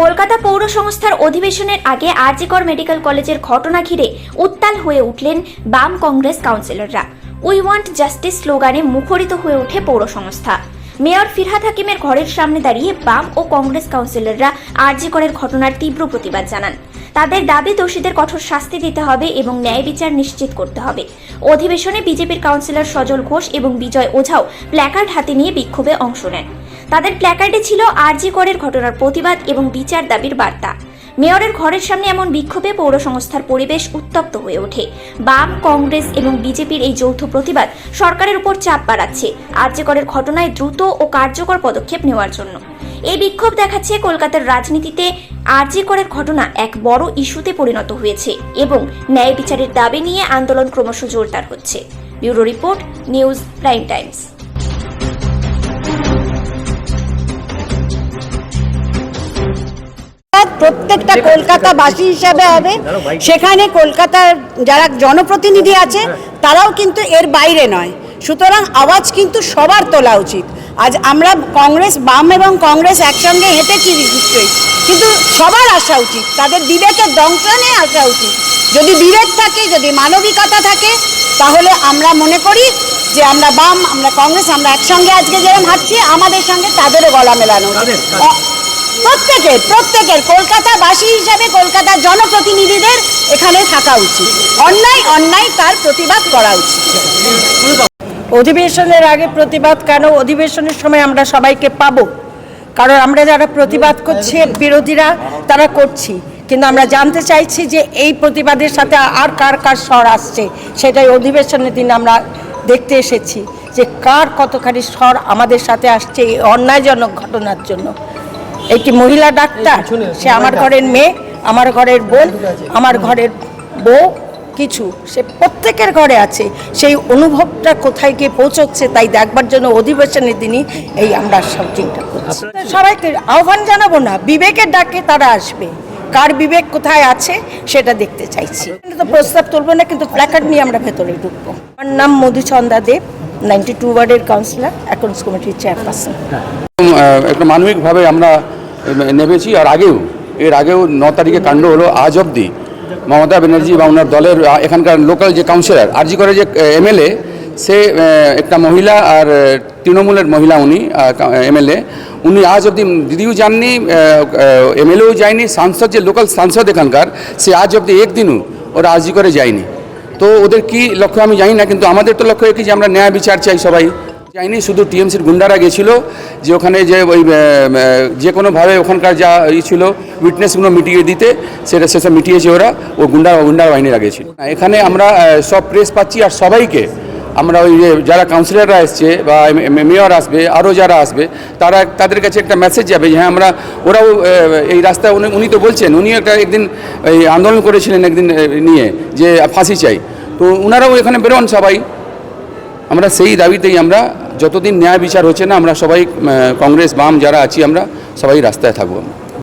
কলকাতা পৌর সংস্থার অধিবেশনের আগে আরজিকর মেডিকেল কলেজের ঘটনা ঘিরে উত্তাল হয়ে উঠলেন বাম কংগ্রেস কাউন্সিলররা। উই ওয়ান্ট জাস্টিস স্লোগানে মুখরিত হয়ে ওঠে পৌর সংস্থা। মেয়র ফিরহাদ হাকিমের ঘরের সামনে দাঁড়িয়ে বাম ও কংগ্রেস কাউন্সিলররা আরজিকরের ঘটনার তীব্র প্রতিবাদ জানান। তাদের দাবি দোষীদের কঠোর শাস্তি দিতে হবে এবং ন্যায় বিচার নিশ্চিত করতে হবে। অধিবেশনে বিজেপির কাউন্সিলর সজল ঘোষ এবং বিজয় ওঝাও প্ল্যাকার্ড হাতে নিয়ে বিক্ষোভে অংশ নেন। তাদের প্ল্যাকার্ডে ছিল আরজিকরের ঘটনার প্রতিবাদ এবং বিচার দাবির বার্তা। মেয়রের ঘরের সামনে এমন বিক্ষোভে পৌর সংস্থার পরিবেশ উত্তপ্ত হয়ে ওঠে। বাম, কংগ্রেস এবং বিজেপির এই যৌথ প্রতিবাদ সরকারের উপর চাপ বাড়াচ্ছে আরজিকরের ঘটনায় দ্রুত ও কার্যকর পদক্ষেপ নেওয়ার জন্য। এই বিক্ষোভ দেখাচ্ছে কলকাতার রাজনীতিতে আরজিকরের ঘটনা এক বড় ইস্যুতে পরিণত হয়েছে এবং ন্যায় বিচারের দাবি নিয়ে আন্দোলন ক্রমশ জোরদার হচ্ছে। Bureau report, news prime Times. প্রত্যেকটা কলকাতাবাসী হিসাবে হবে, সেখানে কলকাতার যারা জনপ্রতিনিধি আছে তারাও কিন্তু এর বাইরে নয়। সুতরাং আওয়াজ কিন্তু সবার তোলা উচিত। আজ আমরা কংগ্রেস, বাম এবং কংগ্রেস একসঙ্গে হেঁটেছি নিশ্চয়ই, কিন্তু সবার আসা উচিত, তাদের বিবেকের দংশনে আসা উচিত। যদি বিবেক থাকে, যদি মানবিকতা থাকে, তাহলে আমরা মনে করি যে আমরা বাম, আমরা কংগ্রেস, আমরা একসঙ্গে আজকে যেরকম হাঁটছি, আমাদের সঙ্গে তাদেরও গলা মেলানো উচিত। প্রত্যেকের কলকাতাবাসী হিসাবে কলকাতার জনপ্রতিনিধিদের এখানে থাকা উচিত। অন্যায় তার প্রতিবাদ করা উচিত। অধিবেশনের আগে প্রতিবাদ কেন? অধিবেশনের সময় আমরা সবাইকে পাবো, কারণ আমরা যারা প্রতিবাদ করছি, বিরোধীরা তারা করছি, কিন্তু আমরা জানতে চাইছি যে এই প্রতিবাদের সাথে আর কার স্বর আসছে, সেটাই অধিবেশনের দিন আমরা দেখতে এসেছি যে কার কতখানি স্বর আমাদের সাথে আসছে এই অন্যায়জনক ঘটনার জন্য। একটি মহিলা ডাক্তার, সে আমার ঘরের মেয়ে, আমার ঘরের বোন, আমার ঘরের বউ, কিছু সে প্রত্যেকের ঘরে আছে। সেই অনুভবটা কোথায় গিয়ে পৌঁছচ্ছে তাই দেখবার জন্য অধিবেশনের দিনই এই আমরা সব চিন্তা করছি। সবাইকে আহ্বান জানাবো না, বিবেকের ডাকে তারা আসবে, কার বিবেক কোথায় আছে সেটা দেখতে চাইছি। তো প্রস্তাব তুলবো না, কিন্তু প্ল্যাকার্ড নিয়ে আমরা ভেতরে ঢুকবো। আমার নাম মধুচন্দা দেব, 92 ওয়ার্ডের কাউন্সিলর, অ্যাকাউন্টস কমিটির চেয়ারপারসন। একটা মানবিকভাবে আমরা নেমেছি। আর এর আগেও 9 তারিখে কাণ্ড হলো। আজ অবধি মমতা ব্যানার্জি বা ওনার দলের এখানকার লোকাল যে কাউন্সিলর, আরজি করে যে এমএলএ, সে একটা মহিলা আর তৃণমূলের মহিলা, উনি এমএলএ, উনি আজ অবধি দিদিও যাননি, এমএলএও যায়নি, সাংসদ যে লোকাল সাংসদ এখানকার, সে আজ অবধি একদিনও ওরা আরজি করে যায়নি। তো ওদের কি লক্ষ্য আমি জানি না, কিন্তু আমাদের তো লক্ষ্য কি যে আমরা ন্যায় বিচার চাই। সবাই যায়নি, শুধু টিএমসির গুন্ডারা গেছিলো, যে ওখানে যে ওই যে কোনোভাবে ওখানকার যা ছিল উইটনেসগুলো মিটিয়ে দিতে, সেসব মিটিয়েছে ওরা, ও গুন্ডা বাহিনীরা গেছিল। এখানে আমরা সব প্রেস পাচ্ছি, আর সবাইকে আমরা ওই যে যারা কাউন্সিলররা এসছে বা মেয়র আসবে, আরও যারা আসবে, তাদের কাছে একটা মেসেজ যাবে যে হ্যাঁ আমরা, ওরাও এই রাস্তায় উনি তো বলছেন, উনিও একদিন এই আন্দোলন করেছিলেন একদিন নিয়ে যে ফাঁসি চাই, তো ওনারাও এখানে বেরোন সবাই। আমরা সেই দাবিতেই আমরা যতদিন ন্যায় বিচার হচ্ছে না, আমরা সবাই কংগ্রেস, বাম যারা আছি, আমরা সবাই রাস্তায় থাকবো।